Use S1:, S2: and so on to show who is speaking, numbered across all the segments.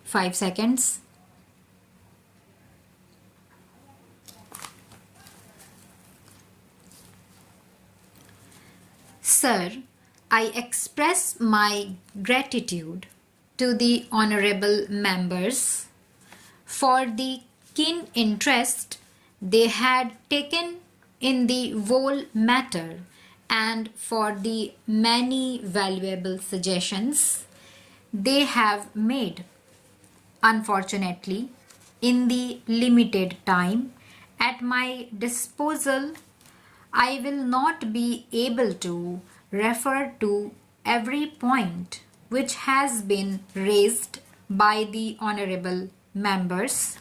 S1: 5 seconds. Sir, I express my gratitude to the honorable members for the keen interest they had taken in the whole matter and for the many valuable suggestions they have made. Unfortunately, in the limited time at my disposal, I will not be able to refer to every point which has been raised by the honorable members,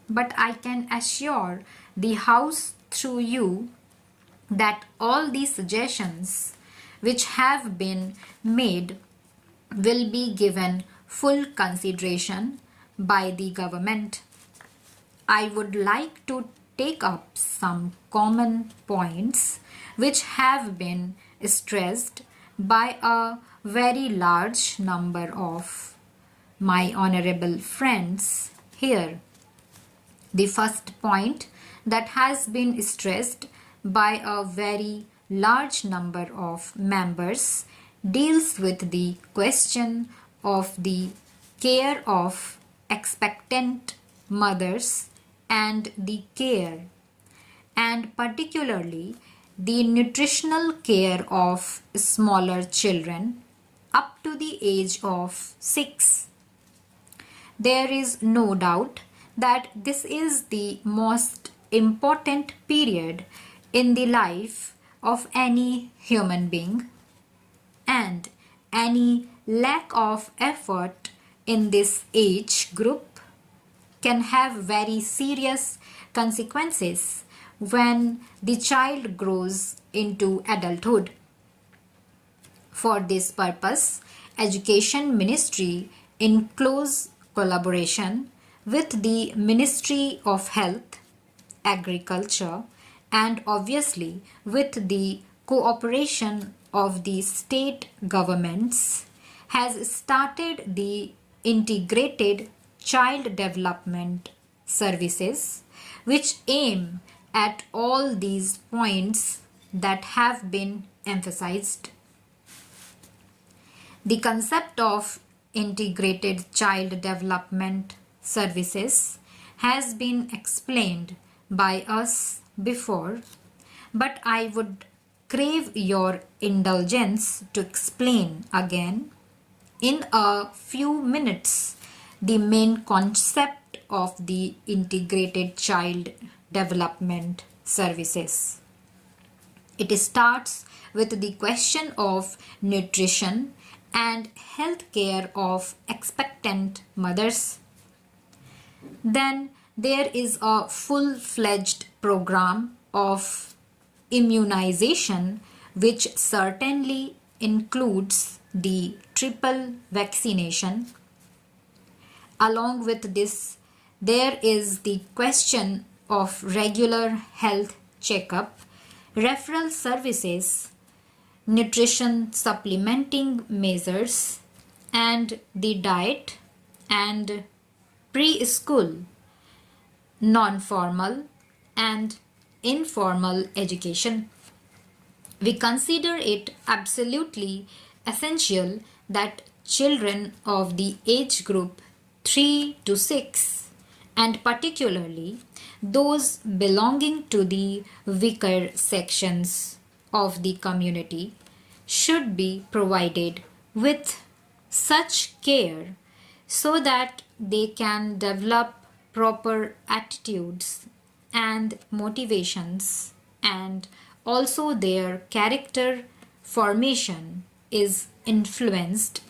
S1: but I can assure the House through you that all the suggestions which have been made will be given full consideration by the government. I would like to take up some common points which have been stressed by a very large number of my honorable friends here. The first point that has been stressed by a very large number of members deals with the question of the care of expectant mothers and the care, and particularly the nutritional care of smaller children up to the age of 6. There is no doubt that this is the most important period in the life of any human being, and any lack of effort in this age group can have very serious consequences when the child grows into adulthood. For this purpose, Education Ministry, in close collaboration with the Ministry of Health, Agriculture, and obviously with the cooperation of the state governments, has started the integrated child development services which aim at all these points that have been emphasized. The concept of integrated child development services has been explained by us before, but I would crave your indulgence to explain again in a few minutes the main concept of the integrated child development services. It starts with the question of nutrition and health care of expectant mothers. Then there is a full-fledged program of immunization which certainly includes the triple vaccination. Along with this, there is the question of regular health checkup, referral services, nutrition supplementing measures, and the diet and preschool, non-formal and informal education. We consider it absolutely essential that children of the age group 3 to 6, and particularly those belonging to the weaker sections of the community, should be provided with such care so that they can develop proper attitudes and motivations, and also their character formation is influenced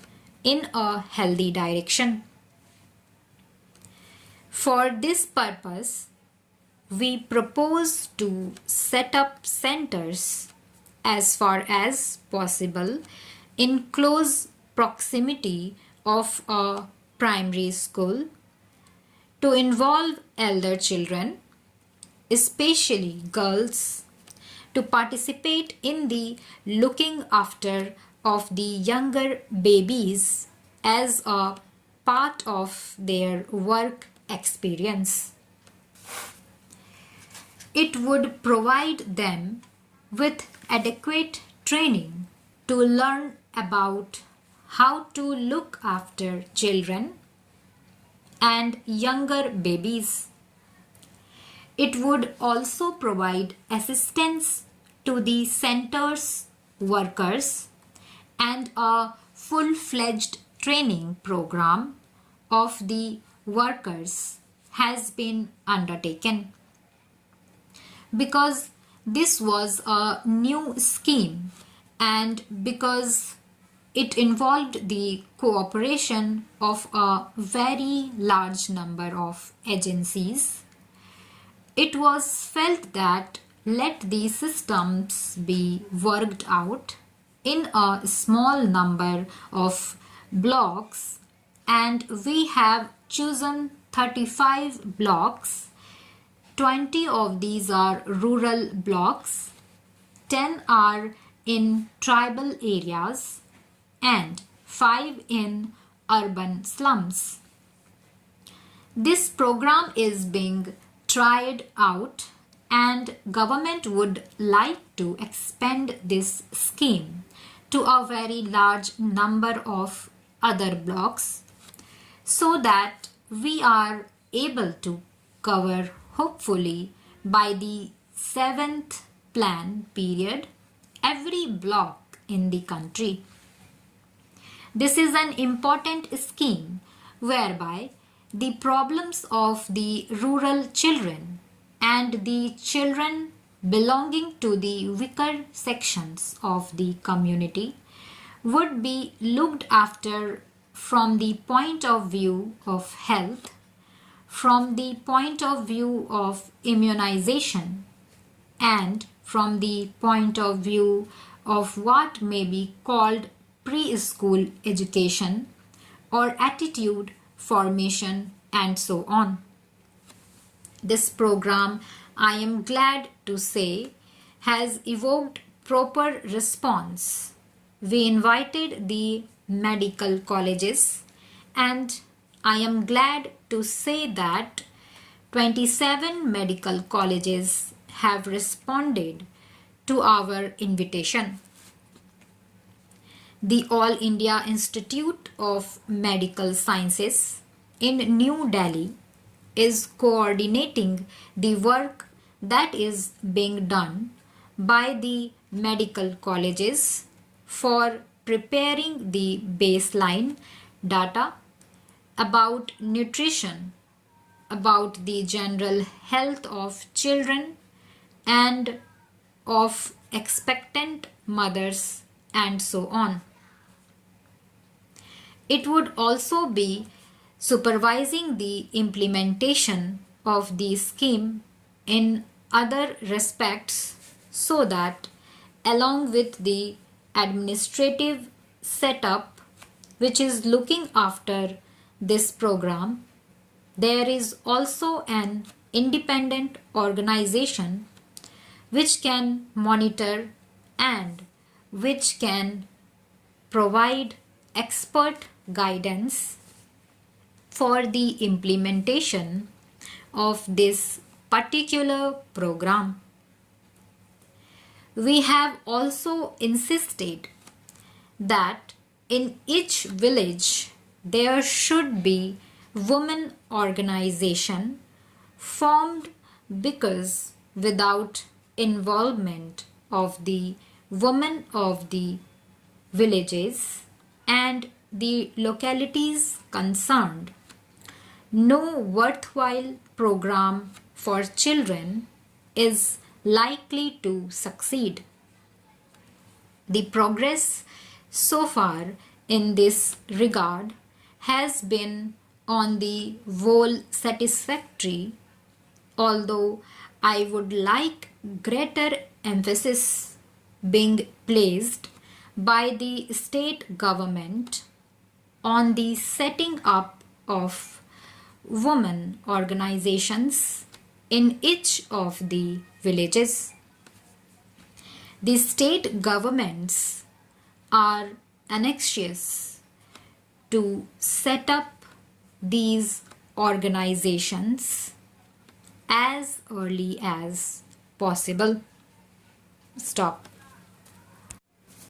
S1: in a healthy direction. For this purpose, we propose to set up centers as far as possible in close proximity of a primary school to involve elder children, especially girls, to participate in the looking after of the younger babies as a part of their work experience. It would provide them with adequate training to learn about how to look after children and younger babies. It would also provide assistance to the center's workers, and a full-fledged training program of the workers has been undertaken. Because this was a new scheme and because it involved the cooperation of a very large number of agencies, it was felt that let the systems be worked out in a small number of blocks, and we have chosen 35 blocks. 20 of these are rural blocks, 10 are in tribal areas, and 5 in urban slums. This program is being tried out, and government would like to expand this scheme to a very large number of other blocks so that we are able to cover, hopefully by the 7th plan period, every block in the country. This is an important scheme whereby the problems of the rural children and the children belonging to the weaker sections of the community would be looked after from the point of view of health, from the point of view of immunization, and from the point of view of what may be called preschool education or attitude formation, and so on. This program, I am glad to say, has evoked proper response. We invited the medical colleges, and I am glad to say that 27 medical colleges have responded to our invitation. The All India Institute of Medical Sciences in New Delhi is coordinating the work that is being done by the medical colleges for preparing the baseline data about nutrition, about the general health of children and of expectant mothers, and so on. It would also be supervising the implementation of the scheme in other respects so that along with the administrative setup which is looking after this program, there is also an independent organization which can monitor and which can provide expert guidance for the implementation of this particular program. We have also insisted that in each village there should be women organization formed, because without involvement of the women of the villages and the localities concerned, no worthwhile program for children is likely to succeed. The progress so far in this regard has been on the whole satisfactory, although I would like greater emphasis being placed by the state government on the setting up of women organizations in each of the villages. The state governments are anxious to set up these organizations as early as possible. Stop.